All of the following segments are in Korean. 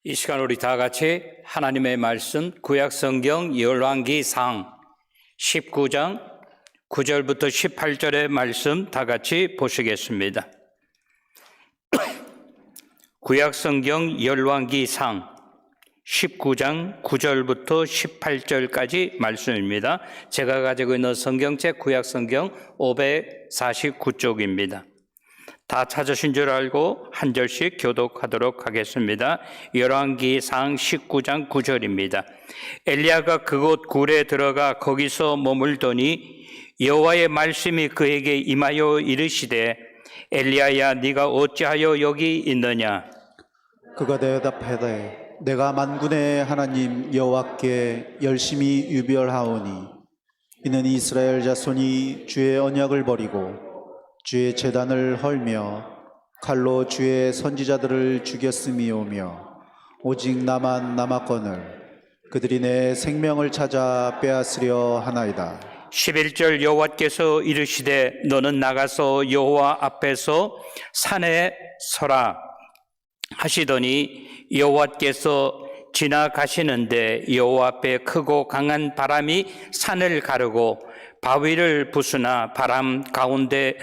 이 시간 우리 다 같이 하나님의 말씀 구약성경 열왕기상 19장 9절부터 18절의 말씀 다 같이 보시겠습니다. 구약성경 열왕기상 19장 9절부터 18절까지 말씀입니다. 제가 가지고 있는 성경책 구약성경 549쪽입니다. 다 찾으신 줄 알고 한 절씩 교독하도록 하겠습니다. 열왕기상 19장 9절입니다. 엘리야가 그곳 굴에 들어가 거기서 머물더니 여호와의 말씀이 그에게 임하여 이르시되 엘리야야 네가 어찌하여 여기 있느냐? 그가 대답하되 내가 만군의 하나님 여호와께 열심히 유별하오니 이는 이스라엘 자손이 주의 언약을 버리고 주의 제단을 헐며 칼로 주의 선지자들을 죽였음이오며 오직 나만 남았거늘 그들이 내 생명을 찾아 빼앗으려 하나이다. 11절 여호와께서 이르시되 너는 나가서 여호와 앞에서 산에 서라 하시더니 여호와께서 지나가시는데 여호와 앞에 크고 강한 바람이 산을 가르고 바위를 부수나 바람 가운데에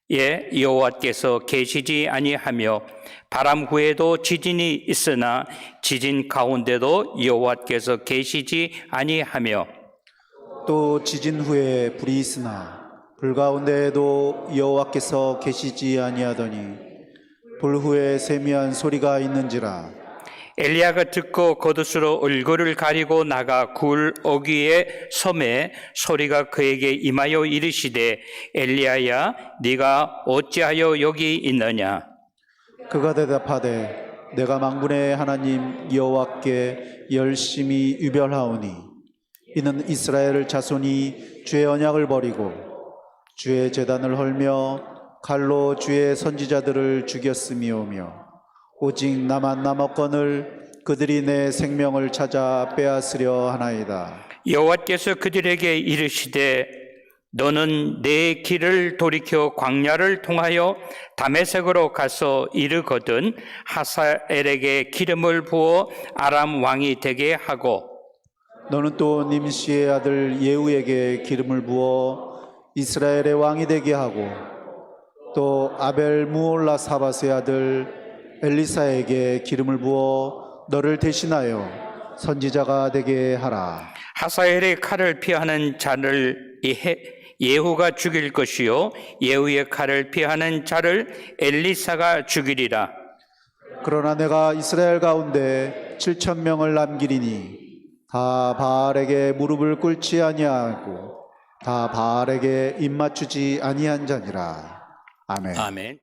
여호와께서 계시지 아니하며 바람 후에도 지진이 있으나 지진 가운데도 여호와께서 계시지 아니하며 또 지진 후에 불이 있으나 불 가운데에도 여호와께서 계시지 아니하더니 불 후에 세미한 소리가 있는지라. 엘리야가 듣고 겉옷으로 얼굴을 가리고 나가 굴 어귀의 섬에 소리가 그에게 임하여 이르시되 엘리야야 네가 어찌하여 여기 있느냐? 그가 대답하되 내가 만군의 하나님 여호와께 열심히 유별하오니 이는 이스라엘 자손이 주의 언약을 버리고 주의 제단을 헐며 칼로 주의 선지자들을 죽였음이오며 오직 나만 남았거늘 그들이 내 생명을 찾아 빼앗으려 하나이다. 여호와께서 그들에게 이르시되 너는 내 길을 돌이켜 광야를 통하여 다메섹으로 가서 이르거든 하사엘에게 기름을 부어 아람 왕이 되게 하고 너는 또 님시의 아들 예후에게 기름을 부어 이스라엘의 왕이 되게 하고 또 아벨 무올라 사밧의 아들 엘리사에게 기름을 부어 너를 대신하여 선지자가 되게 하라. 하사엘의 칼을 피하는 자를 예후가 죽일 것이요 예후의 칼을 피하는 자를 엘리사가 죽이리라. 그러나 내가 이스라엘 가운데 7,000명을 남기리니 다 바알에게 무릎을 꿇지 아니하고 다 바알에게 입맞추지 아니한 자니라. 아멘. 아멘.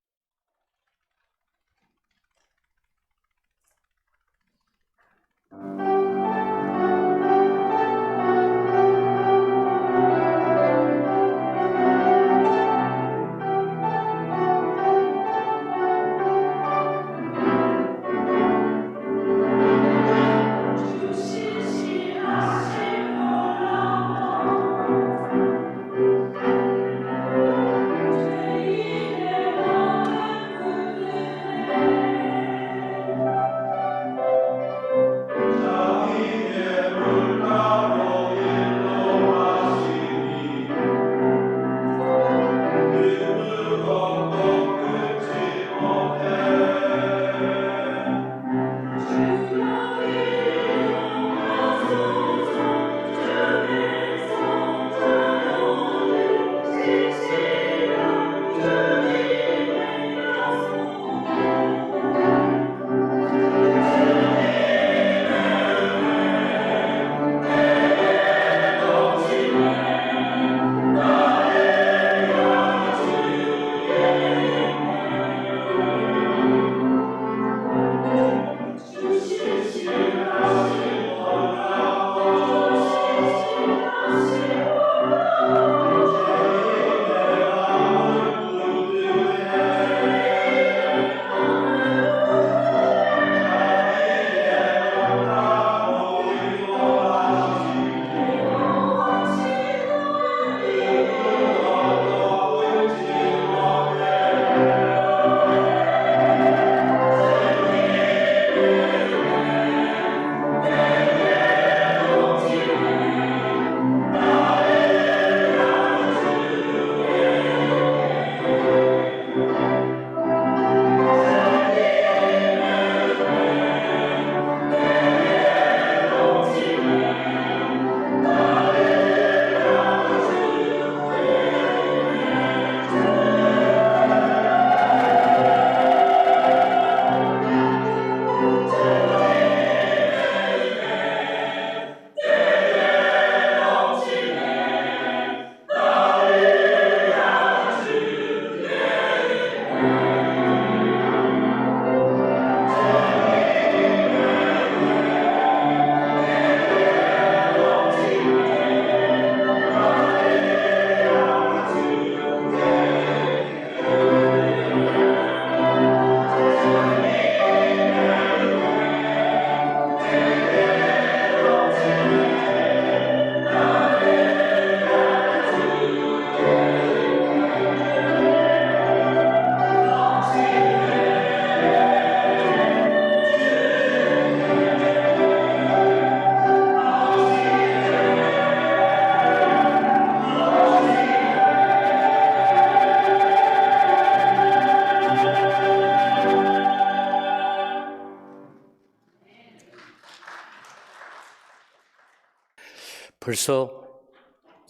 벌써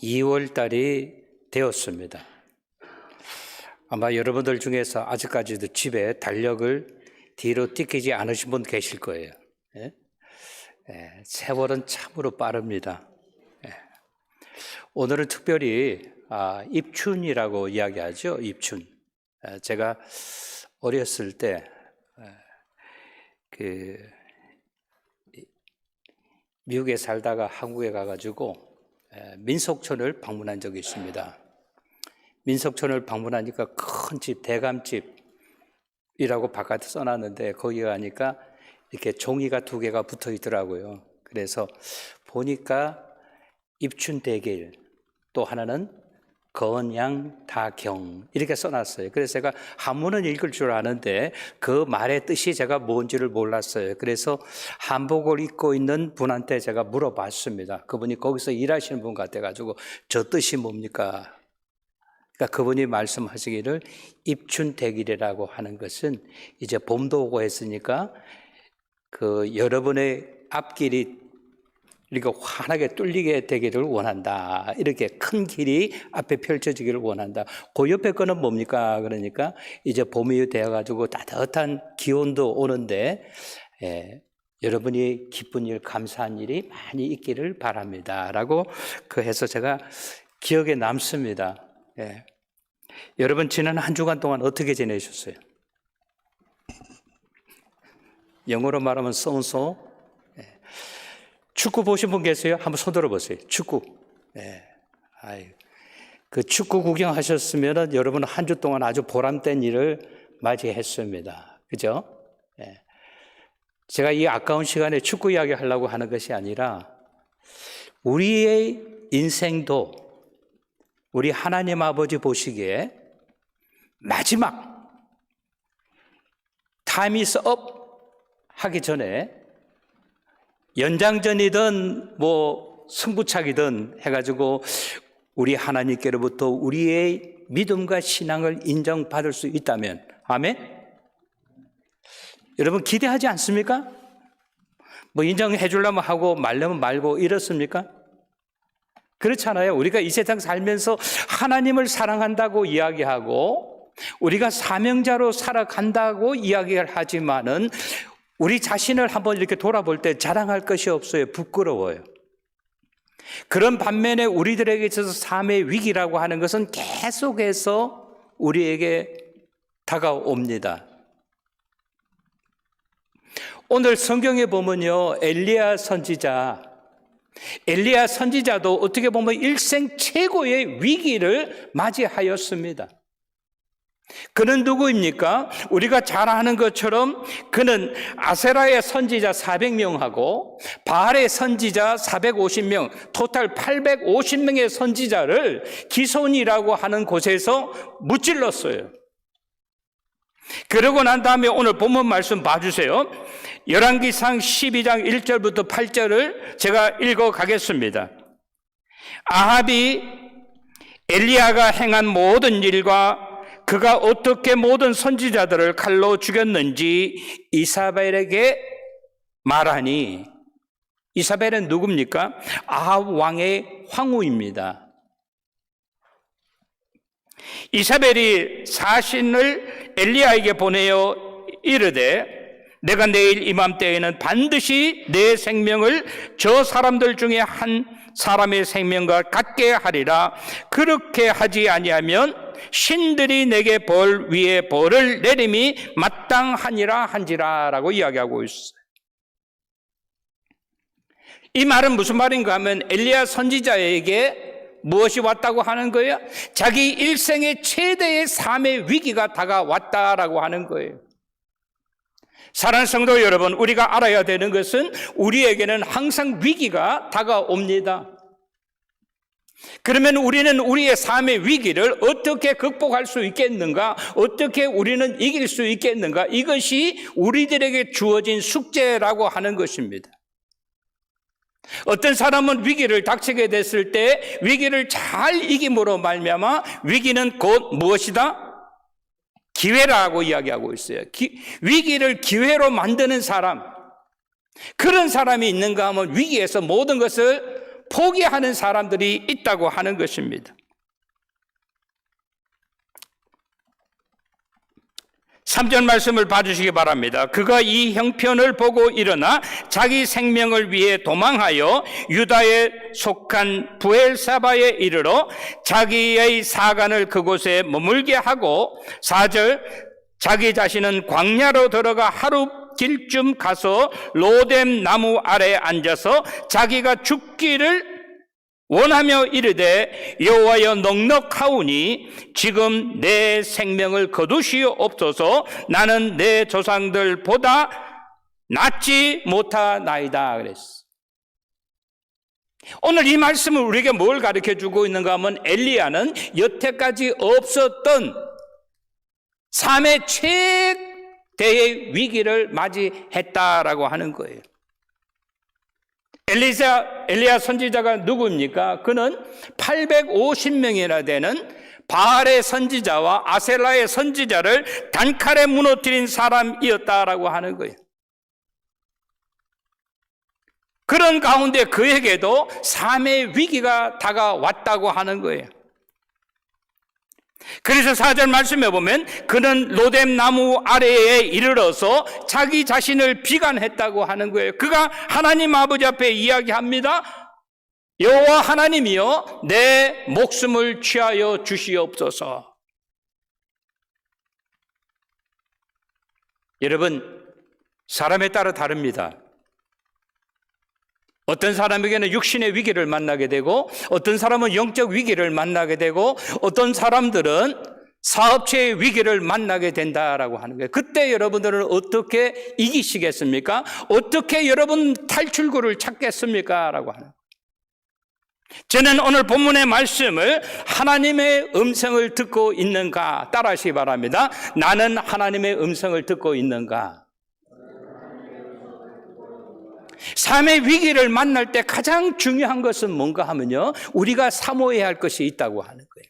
2월 달이 되었습니다. 아마 여러분들 중에서 아직까지도 집에 달력을 뒤로 띠끼지 않으신 분 계실 거예요. 예? 세월은 참으로 빠릅니다. 오늘은 특별히 입춘이라고 이야기하죠. 입춘. 제가 어렸을 때 미국에 살다가 한국에 가가지고 민속촌을 방문한 적이 있습니다. 민속촌을 방문하니까 큰 집, 대감집이라고 바깥에 써놨는데 거기 가니까 이렇게 종이가 2개가 붙어 있더라고요. 그래서 보니까 입춘대길, 또 하나는 건양다경 이렇게 써놨어요. 그래서 제가 한문은 읽을 줄 아는데 그 말의 뜻이 제가 뭔지를 몰랐어요. 그래서 한복을 입고 있는 분한테 제가 물어봤습니다. 그분이 거기서 일하시는 분 같아가지고 저 뜻이 뭡니까? 그러니까 그분이 말씀하시기를 입춘대길이라고 하는 것은 이제 봄도 오고 했으니까 그 여러분의 앞길이 이렇게 환하게 뚫리게 되기를 원한다. 이렇게 큰 길이 앞에 펼쳐지기를 원한다. 그 옆에 거는 뭡니까? 그러니까 이제 봄이 되어가지고 따뜻한 기온도 오는데 여러분이 기쁜 일, 감사한 일이 많이 있기를 바랍니다. 라고 해서 제가 기억에 남습니다. 여러분 지난 한 주간 동안 어떻게 지내셨어요? 영어로 말하면 so-and-so. 축구 보신 분 계세요? 한번 손 들어보세요. 축구. 그 축구 구경하셨으면 여러분 한 주 동안 아주 보람된 일을 맞이했습니다. 그죠? 제가 이 아까운 시간에 축구 이야기 하려고 하는 것이 아니라 우리의 인생도 우리 하나님 아버지 보시기에 마지막 time is up 하기 전에 연장전이든 승부차기든 해가지고 우리 하나님께로부터 우리의 믿음과 신앙을 인정받을 수 있다면 아멘? 여러분 기대하지 않습니까? 인정해 주려면 하고 말려면 말고 이렇습니까? 그렇잖아요. 우리가 이 세상 살면서 하나님을 사랑한다고 이야기하고 우리가 사명자로 살아간다고 이야기를 하지만은 우리 자신을 한번 이렇게 돌아볼 때 자랑할 것이 없어요. 부끄러워요. 그런 반면에 우리들에게 있어서 삶의 위기라고 하는 것은 계속해서 우리에게 다가옵니다. 오늘 성경에 보면요, 엘리야 선지자도 어떻게 보면 일생 최고의 위기를 맞이하였습니다. 그는 누구입니까? 우리가 잘 아는 것처럼 그는 아세라의 선지자 400명하고 바알의 선지자 450명, 토탈 850명의 선지자를 기손이라고 하는 곳에서 무찔렀어요. 그러고 난 다음에 오늘 본문 말씀 봐주세요. 열왕기상 12장 1절부터 8절을 제가 읽어 가겠습니다. 아합이 엘리야가 행한 모든 일과 그가 어떻게 모든 선지자들을 칼로 죽였는지 이사벨에게 말하니, 이사벨은 누굽니까? 아합 왕의 황후입니다. 이사벨이 사신을 엘리야에게 보내어 이르되 내가 내일 이맘때에는 반드시 내 생명을 저 사람들 중에 한 사람의 생명과 같게 하리라. 그렇게 하지 아니하면 신들이 내게 벌 위에 벌을 내림이 마땅하니라 한지라 라고 이야기하고 있어요. 이 말은 무슨 말인가 하면 엘리야 선지자에게 무엇이 왔다고 하는 거예요? 자기 일생의 최대의 삶의 위기가 다가왔다라고 하는 거예요. 사랑하는 성도 여러분, 우리가 알아야 되는 것은 우리에게는 항상 위기가 다가옵니다. 그러면 우리는 우리의 삶의 위기를 어떻게 극복할 수 있겠는가? 어떻게 우리는 이길 수 있겠는가? 이것이 우리들에게 주어진 숙제라고 하는 것입니다. 어떤 사람은 위기를 닥치게 됐을 때 위기를 잘 이김으로 말미암아 위기는 곧 무엇이다? 기회라고 이야기하고 있어요. 위기를 기회로 만드는 사람, 그런 사람이 있는가 하면 위기에서 모든 것을 포기하는 사람들이 있다고 하는 것입니다. 3절 말씀을 봐주시기 바랍니다. 그가 이 형편을 보고 일어나 자기 생명을 위해 도망하여 유다에 속한 부엘사바에 이르러 자기의 사관을 그곳에 머물게 하고 4절 자기 자신은 광야로 들어가 하루 길쯤 가서 로뎀 나무 아래 앉아서 자기가 죽기를 원하며 이르되 여호와여 넉넉하오니 지금 내 생명을 거두시옵소서. 나는 내 조상들보다 낫지 못하나이다 그랬어. 오늘 이 말씀을 우리에게 뭘 가르쳐주고 있는가 하면 엘리야는 여태까지 없었던 삶의 최대의 위기를 맞이했다라고 하는 거예요. 엘리야 선지자가 누구입니까? 그는 850명이나 되는 바알의 선지자와 아셀라의 선지자를 단칼에 무너뜨린 사람이었다라고 하는 거예요. 그런 가운데 그에게도 삶의 위기가 다가왔다고 하는 거예요. 그래서 4절 말씀해 보면 그는 로뎀 나무 아래에 이르러서 자기 자신을 비관했다고 하는 거예요. 그가 하나님 아버지 앞에 이야기합니다. 여호와 하나님이여 내 목숨을 취하여 주시옵소서. 여러분, 사람에 따라 다릅니다. 어떤 사람에게는 육신의 위기를 만나게 되고 어떤 사람은 영적 위기를 만나게 되고 어떤 사람들은 사업체의 위기를 만나게 된다라고 하는 거예요. 그때 여러분들은 어떻게 이기시겠습니까? 어떻게 여러분 탈출구를 찾겠습니까? 라고 하는 거예요. 저는 오늘 본문의 말씀을 하나님의 음성을 듣고 있는가 따라하시기 바랍니다. 나는 하나님의 음성을 듣고 있는가? 삶의 위기를 만날 때 가장 중요한 것은 뭔가 하면요, 우리가 사모해야 할 것이 있다고 하는 거예요.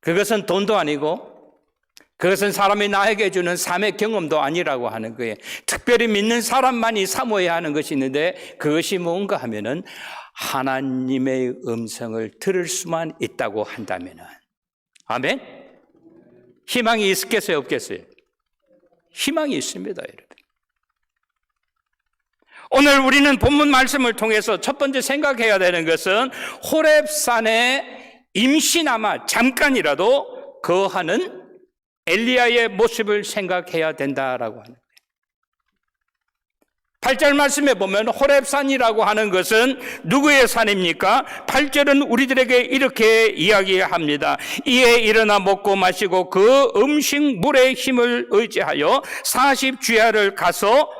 그것은 돈도 아니고 그것은 사람이 나에게 주는 삶의 경험도 아니라고 하는 거예요. 특별히 믿는 사람만이 사모해야 하는 것이 있는데 그것이 뭔가 하면은 하나님의 음성을 들을 수만 있다고 한다면은, 아멘? 희망이 있겠어요, 없겠어요? 희망이 있습니다, 여러분. 오늘 우리는 본문 말씀을 통해서 첫 번째 생각해야 되는 것은 호렙산에 임시나마 잠깐이라도 거하는 엘리야의 모습을 생각해야 된다라고 하는 거예요. 8절 말씀에 보면 호렙산이라고 하는 것은 누구의 산입니까? 8절은 우리들에게 이렇게 이야기합니다. 이에 일어나 먹고 마시고 그 음식물의 힘을 의지하여 40주야를 가서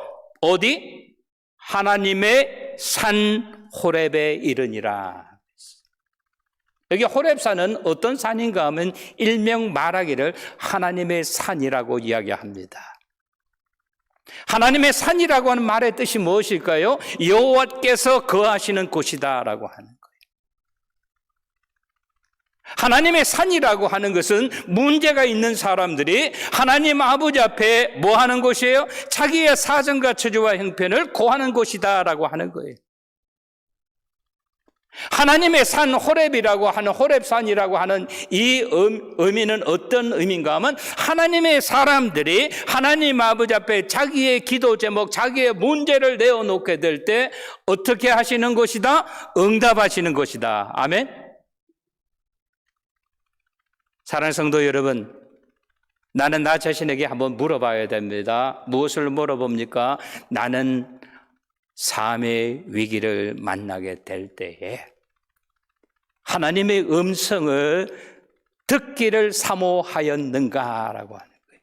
어디? 하나님의 산 호렙에 이르니라. 여기 호렙산은 어떤 산인가 하면 일명 말하기를 하나님의 산이라고 이야기합니다. 하나님의 산이라고 하는 말의 뜻이 무엇일까요? 여호와께서 거하시는 곳이다라고 하는 거예요. 하나님의 산이라고 하는 것은 문제가 있는 사람들이 하나님 아버지 앞에 뭐 하는 곳이에요? 자기의 사정과 처지와 형편을 고하는 곳이다라고 하는 거예요. 하나님의 산 호렙이라고 하는 호렙산이라고 하는 이 의미는 어떤 의미인가 하면 하나님의 사람들이 하나님 아버지 앞에 자기의 기도 제목, 자기의 문제를 내어놓게 될 때 어떻게 하시는 것이다? 응답하시는 것이다. 아멘. 사랑하는 성도 여러분, 나는 나 자신에게 한번 물어봐야 됩니다. 무엇을 물어봅니까? 나는 삶의 위기를 만나게 될 때에 하나님의 음성을 듣기를 사모하였는가라고 하는 거예요.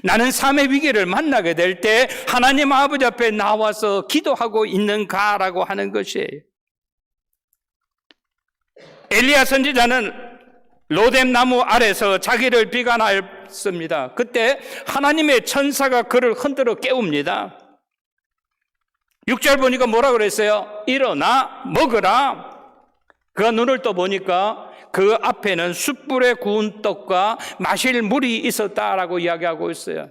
나는 삶의 위기를 만나게 될 때 하나님 아버지 앞에 나와서 기도하고 있는가라고 하는 것이에요. 엘리야 선지자는 로뎀 나무 아래서 자기를 비관하였습니다. 그때 하나님의 천사가 그를 흔들어 깨웁니다. 6절 보니까 뭐라 그랬어요? 일어나 먹으라. 그가 눈을 떠 보니까 그 앞에는 숯불에 구운 떡과 마실 물이 있었다라고 이야기하고 있어요.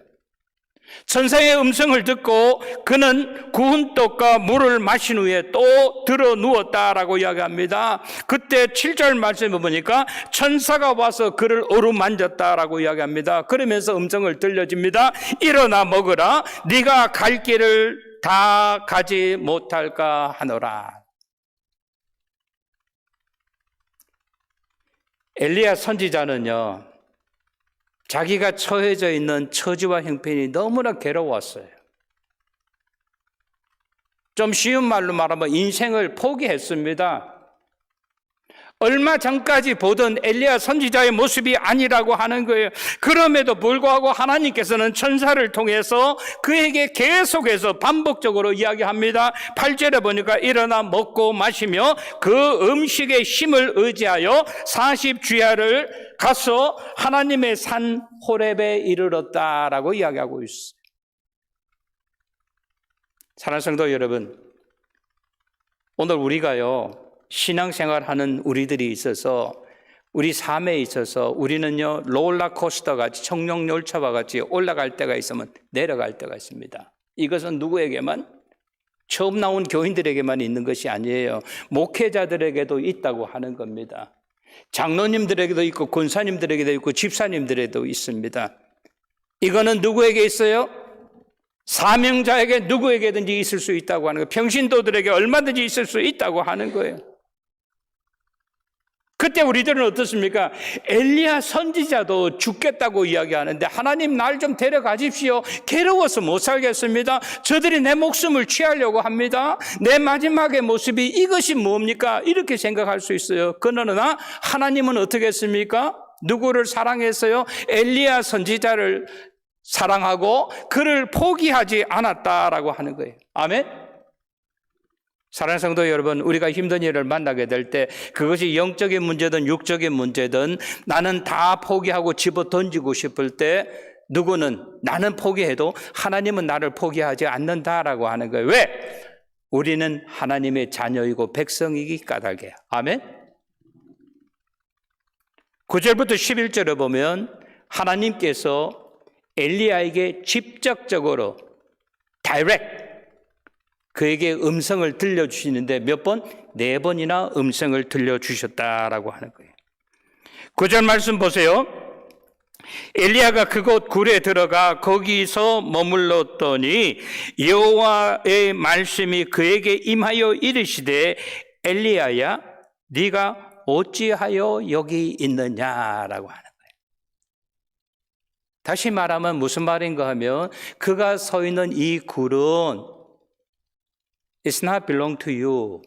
천사의 음성을 듣고 그는 구운 떡과 물을 마신 후에 또 들어 누웠다라고 이야기합니다. 그때 7절 말씀을 보니까 천사가 와서 그를 어루만졌다라고 이야기합니다. 그러면서 음성을 들려줍니다. 일어나 먹으라. 네가 갈 길을 다 가지 못할까 하노라. 엘리야 선지자는요, 자기가 처해져 있는 처지와 형편이 너무나 괴로웠어요. 좀 쉬운 말로 말하면 인생을 포기했습니다. 얼마 전까지 보던 엘리야 선지자의 모습이 아니라고 하는 거예요. 그럼에도 불구하고 하나님께서는 천사를 통해서 그에게 계속해서 반복적으로 이야기합니다. 8절에 보니까 일어나 먹고 마시며 그 음식의 힘을 의지하여 40주야를 가서 하나님의 산 호렙에 이르렀다라고 이야기하고 있어요. 사랑하는 성도 여러분, 오늘 우리가요, 신앙생활하는 우리들이 있어서 우리 삶에 있어서 우리는요, 롤러코스터 같이 청룡열차와 같이 올라갈 때가 있으면 내려갈 때가 있습니다. 이것은 누구에게만, 처음 나온 교인들에게만 있는 것이 아니에요. 목회자들에게도 있다고 하는 겁니다. 장로님들에게도 있고 권사님들에게도 있고 집사님들에게도 있습니다. 이거는 누구에게 있어요? 사명자에게 누구에게든지 있을 수 있다고 하는 거예요. 평신도들에게 얼마든지 있을 수 있다고 하는 거예요. 그때 우리들은 어떻습니까? 엘리야 선지자도 죽겠다고 이야기하는데 하나님 날 좀 데려가십시오. 괴로워서 못 살겠습니다. 저들이 내 목숨을 취하려고 합니다. 내 마지막의 모습이 이것이 뭡니까? 이렇게 생각할 수 있어요. 그러나 하나님은 어떻게 했습니까? 누구를 사랑했어요? 엘리야 선지자를 사랑하고 그를 포기하지 않았다라고 하는 거예요. 아멘? 사랑하는 성도 여러분, 우리가 힘든 일을 만나게 될 때 그것이 영적인 문제든 육적인 문제든 나는 다 포기하고 집어 던지고 싶을 때 누구는 나는 포기해도 하나님은 나를 포기하지 않는다라고 하는 거예요. 왜? 우리는 하나님의 자녀이고 백성이기 까닭이에요. 아멘? 9절부터 11절을 보면 하나님께서 엘리야에게 직접적으로 다이렉트 그에게 음성을 들려주시는데 몇 번? 4번이나 음성을 들려주셨다라고 하는 거예요. 9절 말씀 보세요. 엘리야가 그곳 굴에 들어가 거기서 머물렀더니 여호와의 말씀이 그에게 임하여 이르시되 엘리야야 네가 어찌하여 여기 있느냐라고 하는 거예요. 다시 말하면 무슨 말인가 하면 그가 서 있는 이 굴은 It's not belong to you.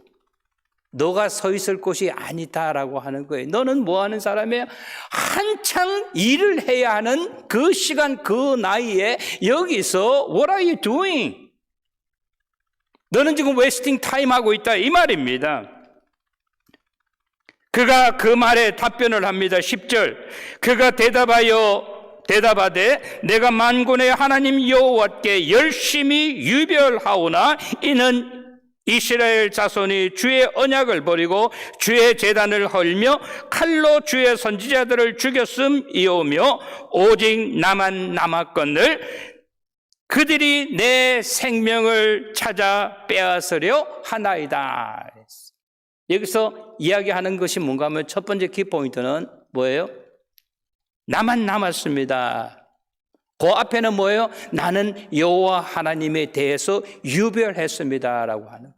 너가 서 있을 곳이 아니다라고 하는 거예요. 너는 뭐 하는 사람이야? 한창 일을 해야 하는 그 시간, 그 나이에 여기서 What are you doing? 너는 지금 웨스팅 타임 하고 있다 이 말입니다. 그가 그 말에 답변을 합니다. 10절 그가 대답하되 내가 만군의 하나님 여호와께 열심히 유별하오나 이는 이스라엘 자손이 주의 언약을 버리고 주의 제단을 헐며 칼로 주의 선지자들을 죽였음이오며 오직 나만 남았거늘 그들이 내 생명을 찾아 빼앗으려 하나이다. 여기서 이야기하는 것이 뭔가 하면 첫 번째 키포인트는 뭐예요? 나만 남았습니다. 그 앞에는 뭐예요? 나는 여호와 하나님에 대해서 유별했습니다라고 하는 거예요.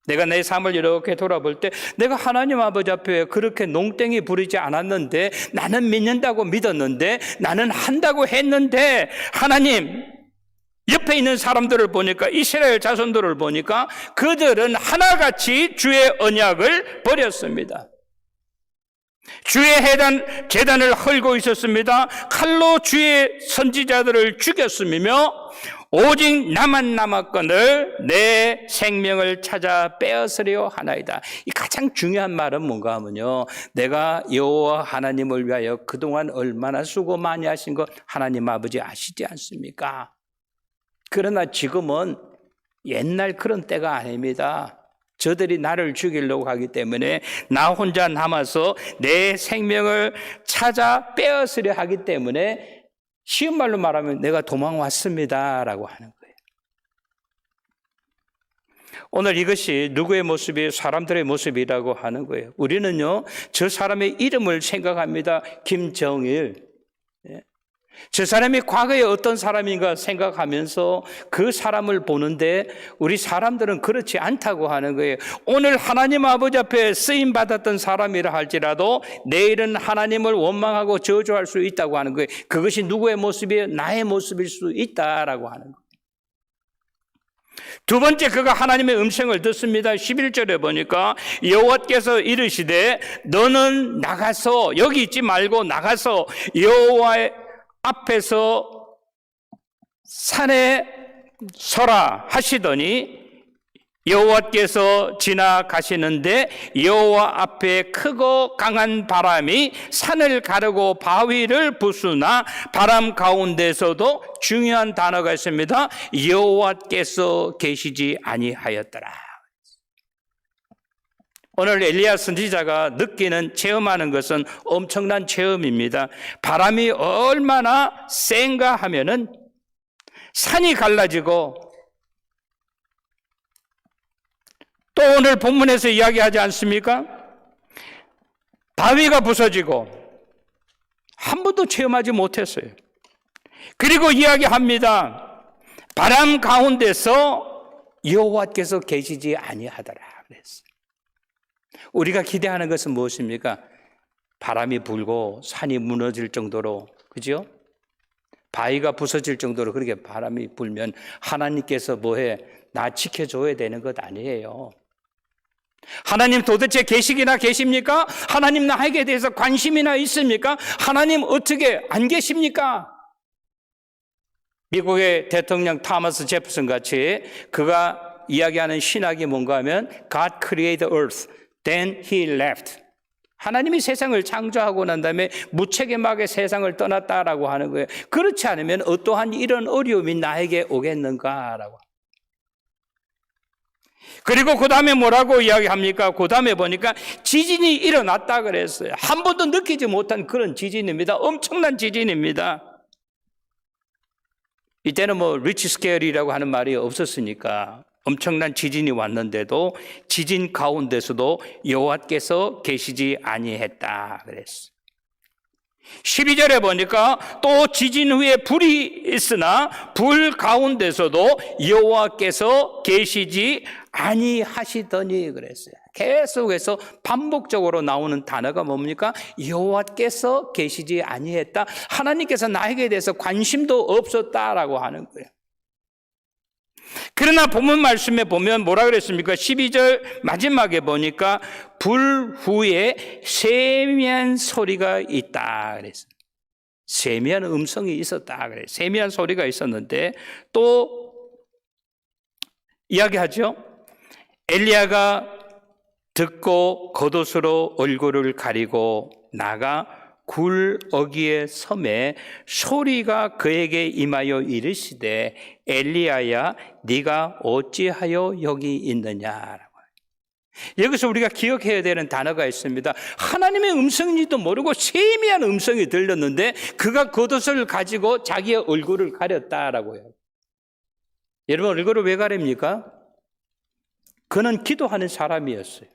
내가 내 삶을 이렇게 돌아볼 때 내가 하나님 아버지 앞에 그렇게 농땡이 부리지 않았는데 나는 믿는다고 믿었는데 나는 한다고 했는데 하나님 옆에 있는 사람들을 보니까 이스라엘 자손들을 보니까 그들은 하나같이 주의 언약을 버렸습니다. 주의 제단을 헐고 있었습니다. 칼로 주의 선지자들을 죽였으며 오직 나만 남았거늘 내 생명을 찾아 빼앗으려 하나이다. 이 가장 중요한 말은 뭔가 하면요, 내가 여호와 하나님을 위하여 그동안 얼마나 수고 많이 하신 것 하나님 아버지 아시지 않습니까? 그러나 지금은 옛날 그런 때가 아닙니다. 저들이 나를 죽이려고 하기 때문에 나 혼자 남아서 내 생명을 찾아 빼앗으려 하기 때문에 쉬운 말로 말하면 내가 도망왔습니다라고 하는 거예요. 오늘 이것이 누구의 모습이 사람들의 모습이라고 하는 거예요. 우리는요, 저 사람의 이름을 생각합니다. 김정일. 저 사람이 과거에 어떤 사람인가 생각하면서 그 사람을 보는데 우리 사람들은 그렇지 않다고 하는 거예요. 오늘 하나님 아버지 앞에 쓰임받았던 사람이라 할지라도 내일은 하나님을 원망하고 저주할 수 있다고 하는 거예요. 그것이 누구의 모습이에요? 나의 모습일 수 있다라고 하는 거예요. 두 번째, 그가 하나님의 음성을 듣습니다. 11절에 보니까 여호와께서 이르시되 너는 나가서, 여기 있지 말고 나가서 여호와의 앞에서 산에 서라 하시더니 여호와께서 지나가시는데 여호와 앞에 크고 강한 바람이 산을 가르고 바위를 부수나 바람 가운데서도 중요한 단어가 있습니다. 여호와께서 계시지 아니하였더라. 오늘 엘리야 선지자가 느끼는, 체험하는 것은 엄청난 체험입니다. 바람이 얼마나 센가 하면은 산이 갈라지고, 또 오늘 본문에서 이야기하지 않습니까? 바위가 부서지고 한 번도 체험하지 못했어요. 그리고 이야기합니다. 바람 가운데서 여호와께서 계시지 아니하더라 그랬어요. 우리가 기대하는 것은 무엇입니까? 바람이 불고 산이 무너질 정도로, 그죠? 바위가 부서질 정도로 그렇게 바람이 불면 하나님께서 뭐해? 나 지켜줘야 되는 것 아니에요. 하나님 도대체 계시기나 계십니까? 하나님 나에게 대해서 관심이나 있습니까? 하나님 어떻게 안 계십니까? 미국의 대통령 토마스 제퍼슨 같이 그가 이야기하는 신학이 뭔가 하면 God created earth, then he left. 하나님이 세상을 창조하고 난 다음에 무책임하게 세상을 떠났다라고 하는 거예요. 그렇지 않으면 어떠한 이런 어려움이 나에게 오겠는가라고. 그리고 그 다음에 뭐라고 이야기합니까? 그 다음에 보니까 지진이 일어났다 그랬어요. 한 번도 느끼지 못한 그런 지진입니다. 엄청난 지진입니다. 이때는 뭐 리치 스케일이라고 하는 말이 없었으니까 엄청난 지진이 왔는데도 지진 가운데서도 여호와께서 계시지 아니했다 그랬어요. 12절에 보니까 또 지진 후에 불이 있으나 불 가운데서도 여호와께서 계시지 아니하시더니 그랬어요. 계속해서 반복적으로 나오는 단어가 뭡니까? 여호와께서 계시지 아니했다. 하나님께서 나에게 대해서 관심도 없었다라고 하는 거예요. 그러나 본문 말씀에 보면 뭐라 그랬습니까? 12절 마지막에 보니까 불 후에 세미한 소리가 있다 그랬어요. 세미한 음성이 있었다 그래요. 세미한 소리가 있었는데 또 이야기하죠. 엘리야가 듣고 겉옷으로 얼굴을 가리고 나가 굴어기의 섬에 소리가 그에게 임하여 이르시되 엘리야야 네가 어찌하여 여기 있느냐라고. 여기서 우리가 기억해야 되는 단어가 있습니다. 하나님의 음성인지도 모르고 세미한 음성이 들렸는데 그가 겉옷을 가지고 자기의 얼굴을 가렸다라고요. 여러분, 얼굴을 왜 가립니까? 그는 기도하는 사람이었어요.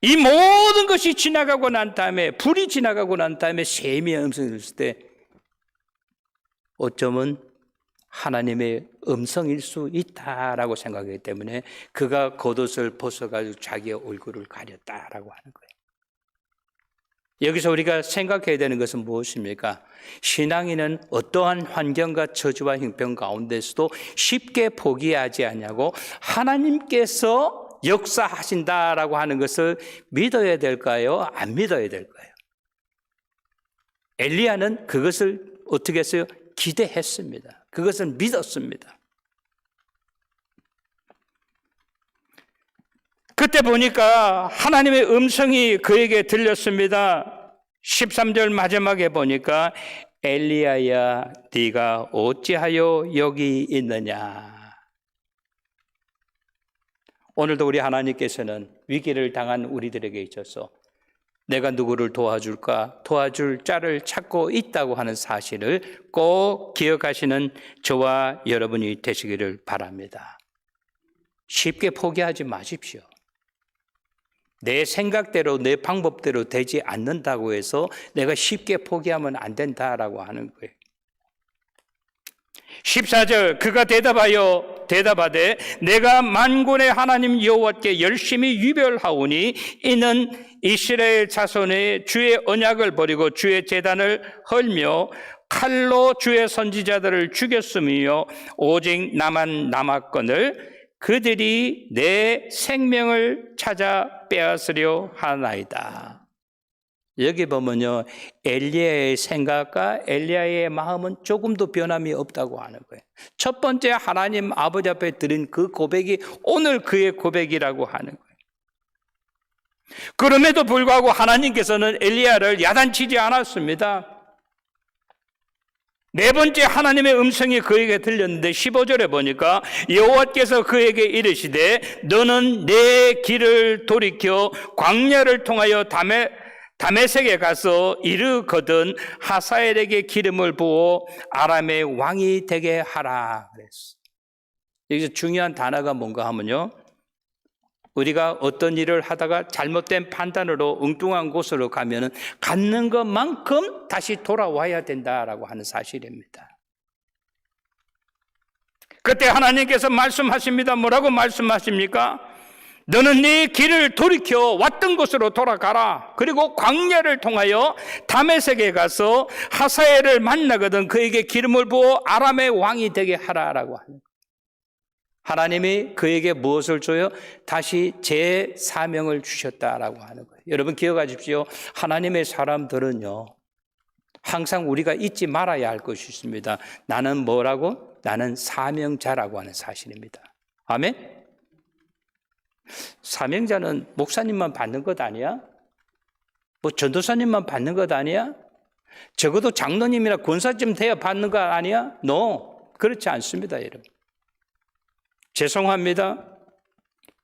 이 모든 것이 지나가고 난 다음에, 불이 지나가고 난 다음에 세미한 음성이 들었을 때 어쩌면 하나님의 음성일 수 있다라고 생각하기 때문에 그가 겉옷을 벗어가지고 자기의 얼굴을 가렸다라고 하는 거예요. 여기서 우리가 생각해야 되는 것은 무엇입니까? 신앙인은 어떠한 환경과 저주와 형편 가운데서도 쉽게 포기하지 않냐고 하나님께서 역사하신다라고 하는 것을 믿어야 될까요? 안 믿어야 될까요? 엘리야는 그것을 어떻게 했어요? 기대했습니다. 그것을 믿었습니다. 그때 보니까 하나님의 음성이 그에게 들렸습니다. 13절 마지막에 보니까 엘리야야 네가 어찌하여 여기 있느냐. 오늘도 우리 하나님께서는 위기를 당한 우리들에게 있어서 내가 누구를 도와줄까? 도와줄 자를 찾고 있다고 하는 사실을 꼭 기억하시는 저와 여러분이 되시기를 바랍니다. 쉽게 포기하지 마십시오. 내 생각대로 내 방법대로 되지 않는다고 해서 내가 쉽게 포기하면 안 된다라고 하는 거예요. 14절 그가 대답하되 내가 만군의 하나님 여호와께 열심히 유별하오니 이는 이스라엘 자손의 주의 언약을 버리고 주의 제단을 헐며 칼로 주의 선지자들을 죽였으며 오직 나만 남았거늘 그들이 내 생명을 찾아 빼앗으려 하나이다. 여기 보면요, 엘리야의 생각과 엘리야의 마음은 조금도 변함이 없다고 하는 거예요. 첫 번째 하나님 아버지 앞에 드린 그 고백이 오늘 그의 고백이라고 하는 거예요. 그럼에도 불구하고 하나님께서는 엘리야를 야단치지 않았습니다. 네 번째 하나님의 음성이 그에게 들렸는데 15절에 보니까 여호와께서 그에게 이르시되 너는 내 길을 돌이켜 광야를 통하여 다메섹에 가서 이르거든 하사엘에게 기름을 부어 아람의 왕이 되게 하라 그랬어. 여기서 중요한 단어가 뭔가 하면요, 우리가 어떤 일을 하다가 잘못된 판단으로 엉뚱한 곳으로 가면은 갖는 것만큼 다시 돌아와야 된다라고 하는 사실입니다. 그때 하나님께서 말씀하십니다. 뭐라고 말씀하십니까? 너는 네 길을 돌이켜 왔던 곳으로 돌아가라. 그리고 광야를 통하여 다메섹에 가서 하사엘을 만나거든 그에게 기름을 부어 아람의 왕이 되게 하라라고 하는 거예요. 하나님이 그에게 무엇을 줘요? 다시 제 사명을 주셨다라고 하는 거예요. 여러분 기억하십시오. 하나님의 사람들은요, 항상 우리가 잊지 말아야 할 것이 있습니다. 나는 뭐라고? 나는 사명자라고 하는 사실입니다. 아멘? 사명자는 목사님만 받는 것 아니야? 뭐 전도사님만 받는 것 아니야? 적어도 장로님이나 권사쯤 돼야 받는 것 아니야? No, 그렇지 않습니다, 여러분. 죄송합니다.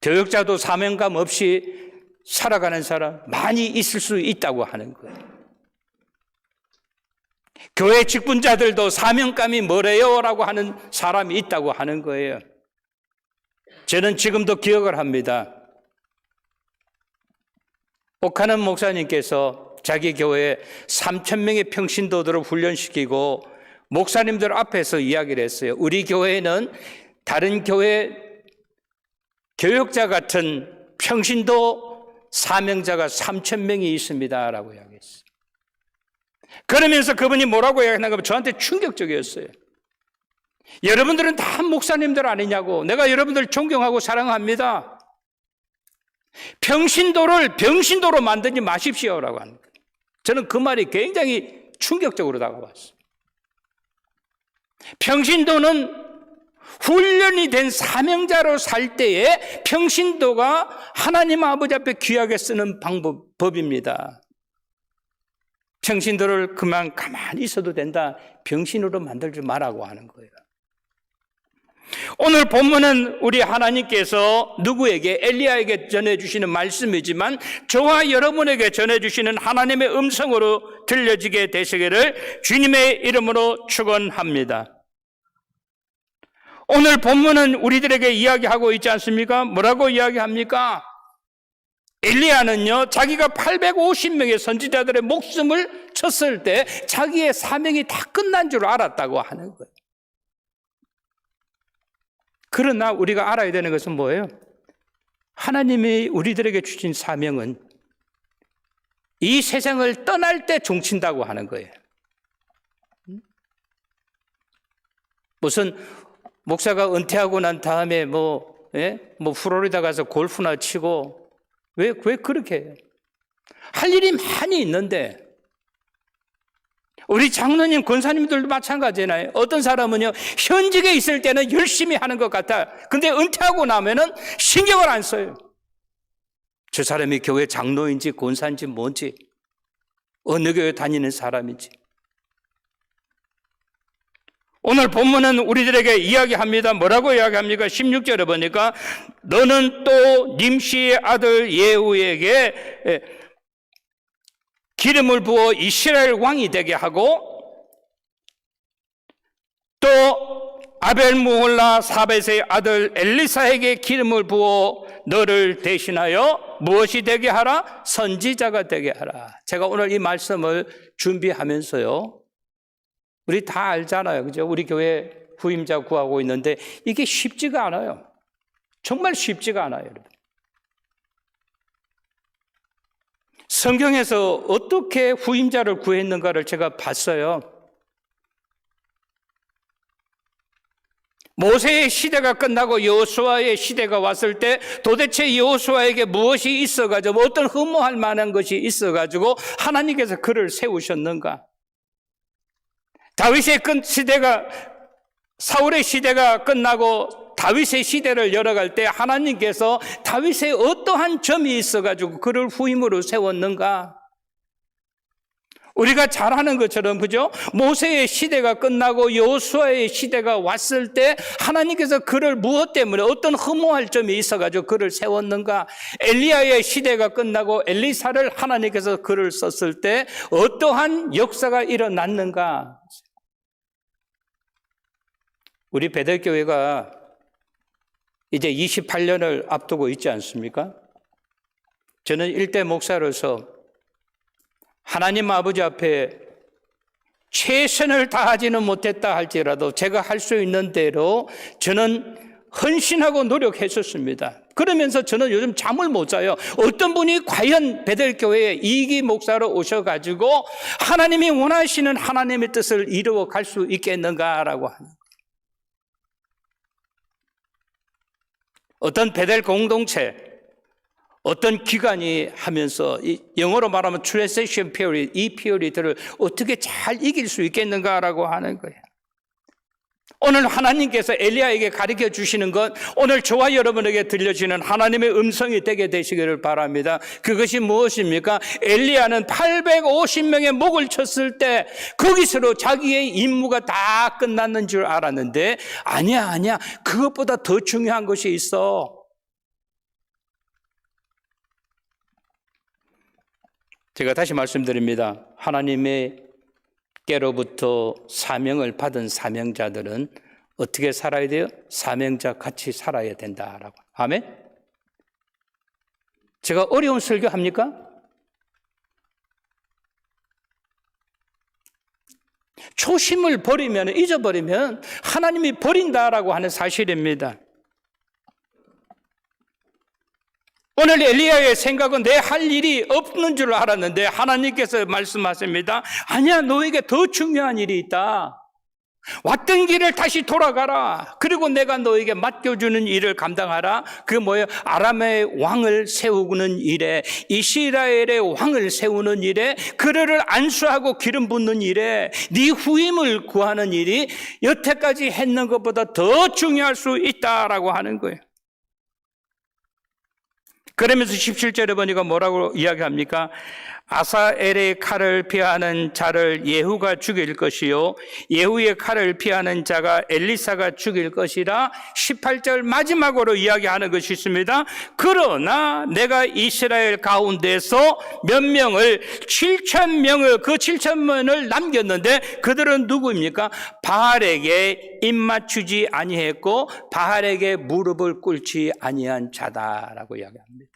교역자도 사명감 없이 살아가는 사람 많이 있을 수 있다고 하는 거예요. 교회 직분자들도 사명감이 뭐래요? 라고 하는 사람이 있다고 하는 거예요. 저는 지금도 기억을 합니다. 옥하는 목사님께서 자기 교회에 3,000명의 평신도들을 훈련시키고 목사님들 앞에서 이야기를 했어요. 우리 교회는 다른 교회 교역자 같은 평신도 사명자가 3,000명이 있습니다 라고 이야기했어요. 그러면서 그분이 뭐라고 이야기하는가 저한테 충격적이었어요. 여러분들은 다 목사님들 아니냐고. 내가 여러분들 존경하고 사랑합니다. 평신도를 병신도로 만들지 마십시오라고 하는 거예요. 저는 그 말이 굉장히 충격적으로 다가왔어요. 평신도는 훈련이 된 사명자로 살 때에 평신도가 하나님 아버지 앞에 귀하게 쓰는 법입니다. 평신도를 그만 가만히 있어도 된다. 병신으로 만들지 말라고 하는 거예요. 오늘 본문은 우리 하나님께서 누구에게? 엘리야에게 전해주시는 말씀이지만 저와 여러분에게 전해주시는 하나님의 음성으로 들려지게 되시기를 주님의 이름으로 축원합니다. 오늘 본문은 우리들에게 이야기하고 있지 않습니까? 뭐라고 이야기합니까? 엘리야는요, 자기가 850명의 선지자들의 목숨을 쳤을 때 자기의 사명이 다 끝난 줄 알았다고 하는 거예요. 그러나 우리가 알아야 되는 것은 뭐예요? 하나님이 우리들에게 주신 사명은 이 세상을 떠날 때 종친다고 하는 거예요. 무슨 목사가 은퇴하고 난 다음에 뭐 플로리다 가서 골프나 치고 왜 그렇게 해요? 할 일이 많이 있는데 우리 장로님, 권사님들도 마찬가지잖아요. 어떤 사람은요, 현직에 있을 때는 열심히 하는 것 같아. 근데 은퇴하고 나면은 신경을 안 써요. 저 사람이 교회 장로인지 권사인지 뭔지, 어느 교회 다니는 사람인지. 오늘 본문은 우리들에게 이야기합니다. 뭐라고 이야기합니까? 16절에 보니까 너는 또 님시의 아들 예후에게 기름을 부어 이스라엘 왕이 되게 하고 또 아벨 무홀라 사벳의 아들 엘리사에게 기름을 부어 너를 대신하여 무엇이 되게 하라? 선지자가 되게 하라. 제가 오늘 이 말씀을 준비하면서요, 우리 다 알잖아요, 그죠? 우리 교회 후임자 구하고 있는데 이게 쉽지가 않아요. 정말 쉽지가 않아요, 여러분. 성경에서 어떻게 후임자를 구했는가를 제가 봤어요. 모세의 시대가 끝나고 여호수아의 시대가 왔을 때 도대체 여호수아에게 무엇이 있어가지고 어떤 흠모할 만한 것이 있어가지고 하나님께서 그를 세우셨는가? 다윗의 시대가 사울의 시대가 끝나고 다윗의 시대를 열어갈 때 하나님께서 다윗의 어떠한 점이 있어가지고 그를 후임으로 세웠는가? 우리가 잘 아는 것처럼, 그죠? 모세의 시대가 끝나고 여호수아의 시대가 왔을 때 하나님께서 그를 무엇 때문에 어떤 흠모할 점이 있어가지고 그를 세웠는가? 엘리야의 시대가 끝나고 엘리사를 하나님께서 그를 썼을 때 어떠한 역사가 일어났는가? 우리 베델교회가 이제 28년을 앞두고 있지 않습니까? 저는 일대 목사로서 하나님 아버지 앞에 최선을 다하지는 못했다 할지라도 제가 할 수 있는 대로 저는 헌신하고 노력했었습니다. 그러면서 저는 요즘 잠을 못 자요. 어떤 분이 과연 베델교회에 이기 목사로 오셔가지고 하나님이 원하시는 하나님의 뜻을 이루어 갈 수 있겠는가라고 하는 거예요. 어떤 베델 공동체, 어떤 기관이 하면서 영어로 말하면 transition period, 이 피어리드를 어떻게 잘 이길 수 있겠는가라고 하는 거예요. 오늘 하나님께서 엘리야에게 가르쳐 주시는 것, 오늘 저와 여러분에게 들려지는 하나님의 음성이 되게 되시기를 바랍니다. 그것이 무엇입니까? 엘리야는 850명의 목을 쳤을 때 거기서로 자기의 임무가 다 끝났는 줄 알았는데 아니야. 그것보다 더 중요한 것이 있어. 제가 다시 말씀드립니다. 하나님께로부터 사명을 받은 사명자들은 어떻게 살아야 돼요? 사명자 같이 살아야 된다라고. 아멘? 제가 어려운 설교 합니까? 초심을 버리면, 잊어버리면 하나님이 버린다라고 하는 사실입니다. 오늘 엘리야의 생각은 내 할 일이 없는 줄 알았는데 하나님께서 말씀하십니다. 아니야, 너에게 더 중요한 일이 있다. 왔던 길을 다시 돌아가라. 그리고 내가 너에게 맡겨주는 일을 감당하라. 그게 뭐예요? 아람의 왕을 세우는 일에, 이스라엘의 왕을 세우는 일에, 그를 안수하고 기름 붓는 일에, 네 후임을 구하는 일이 여태까지 했는 것보다 더 중요할 수 있다라고 하는 거예요. 그러면서 17절에 보니까 뭐라고 이야기합니까? 아사엘의 칼을 피하는 자를 예후가 죽일 것이요 예후의 칼을 피하는 자가 엘리사가 죽일 것이라. 18절 마지막으로 이야기하는 것이 있습니다. 그러나 내가 이스라엘 가운데서 몇 명을 7,000명을 그 7,000명을 남겼는데 그들은 누구입니까? 바알에게 입맞추지 아니했고 바알에게 무릎을 꿇지 아니한 자다라고 이야기합니다.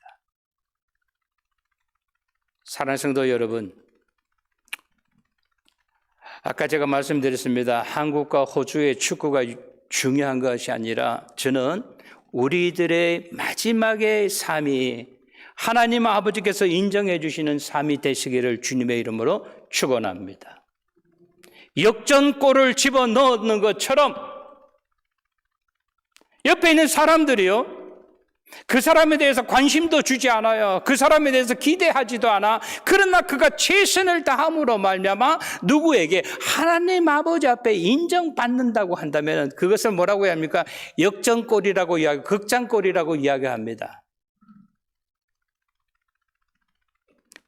사랑하는 성도 여러분, 아까 제가 말씀드렸습니다. 한국과 호주의 축구가 중요한 것이 아니라 저는 우리들의 마지막의 삶이 하나님 아버지께서 인정해 주시는 삶이 되시기를 주님의 이름으로 축원합니다. 역전골을 집어넣는 것처럼 옆에 있는 사람들이요, 그 사람에 대해서 관심도 주지 않아요. 그 사람에 대해서 기대하지도 않아. 그러나 그가 최선을 다함으로 말미암아 누구에게? 하나님 아버지 앞에 인정받는다고 한다면 그것을 뭐라고 해야 합니까? 역전골이라고 극장골이라고 이야기합니다.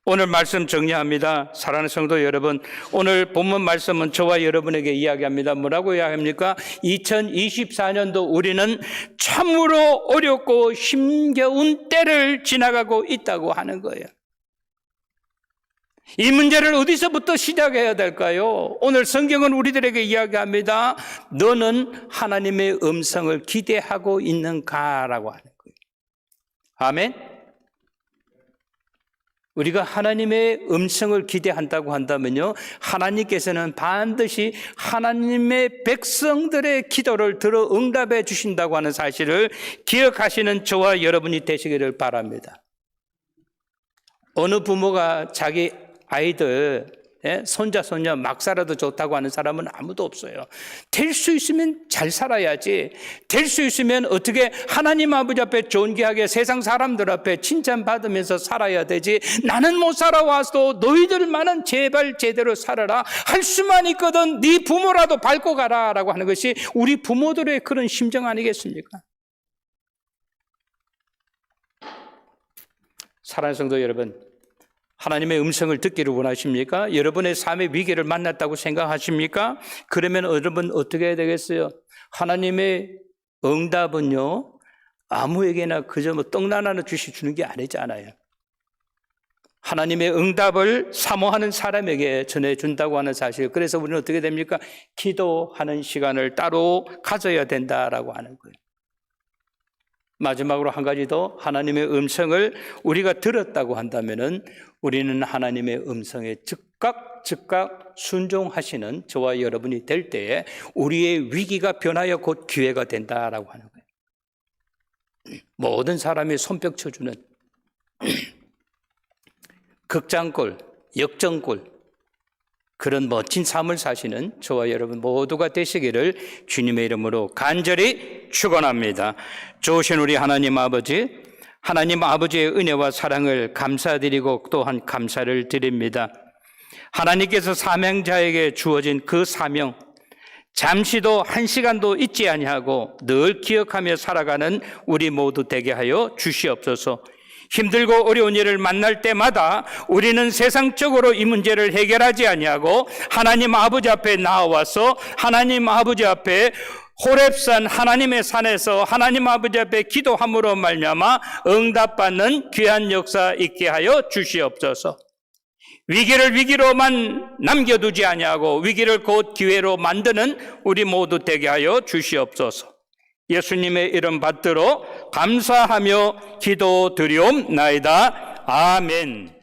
오늘 말씀 정리합니다. 사랑하는 성도 여러분, 오늘 본문 말씀은 저와 여러분에게 이야기합니다. 뭐라고 이야기합니까? 2024년도 우리는 참으로 어렵고 힘겨운 때를 지나가고 있다고 하는 거예요. 이 문제를 어디서부터 시작해야 될까요? 오늘 성경은 우리들에게 이야기합니다. 너는 하나님의 음성을 기대하고 있는가라고 하는 거예요. 아멘? 우리가 하나님의 음성을 기대한다고 한다면요, 하나님께서는 반드시 하나님의 백성들의 기도를 들어 응답해 주신다고 하는 사실을 기억하시는 저와 여러분이 되시기를 바랍니다. 어느 부모가 자기 아이들, 손자, 손녀 막 살아도 좋다고 하는 사람은 아무도 없어요. 될 수 있으면 잘 살아야지. 될 수 있으면 어떻게 하나님 아버지 앞에 존귀하게 세상 사람들 앞에 칭찬받으면서 살아야 되지. 나는 못 살아와서 너희들만은 제발 제대로 살아라. 할 수만 있거든 네 부모라도 밟고 가라 라고 하는 것이 우리 부모들의 그런 심정 아니겠습니까? 사랑하는 성도 여러분, 하나님의 음성을 듣기를 원하십니까? 여러분의 삶의 위기를 만났다고 생각하십니까? 그러면 여러분 어떻게 해야 되겠어요? 하나님의 응답은요, 아무에게나 그저 뭐 떡난 하나 주는 게 아니잖아요. 하나님의 응답을 사모하는 사람에게 전해준다고 하는 사실. 그래서 우리는 어떻게 됩니까? 기도하는 시간을 따로 가져야 된다라고 하는 거예요. 마지막으로 한 가지 더, 하나님의 음성을 우리가 들었다고 한다면은 우리는 하나님의 음성에 즉각 순종하시는 저와 여러분이 될 때에 우리의 위기가 변하여 곧 기회가 된다라고 하는 거예요. 모든 사람이 손뼉 쳐주는 극장골, 역전골, 그런 멋진 삶을 사시는 저와 여러분 모두가 되시기를 주님의 이름으로 간절히 축원합니다. 좋으신 우리 하나님 아버지, 하나님 아버지의 은혜와 사랑을 감사드리고 또한 감사를 드립니다. 하나님께서 사명자에게 주어진 그 사명, 잠시도 한 시간도 잊지 아니하고 늘 기억하며 살아가는 우리 모두 되게 하여 주시옵소서. 힘들고 어려운 일을 만날 때마다 우리는 세상적으로 이 문제를 해결하지 아니하고 하나님 아버지 앞에 나와서 하나님 아버지 앞에 호렙산 하나님의 산에서 하나님 아버지 앞에 기도함으로 말미암아 응답받는 귀한 역사 있게 하여 주시옵소서. 위기를 위기로만 남겨두지 아니하고 위기를 곧 기회로 만드는 우리 모두 되게 하여 주시옵소서. 예수님의 이름 받들어 감사하며 기도드리옵나이다. 아멘.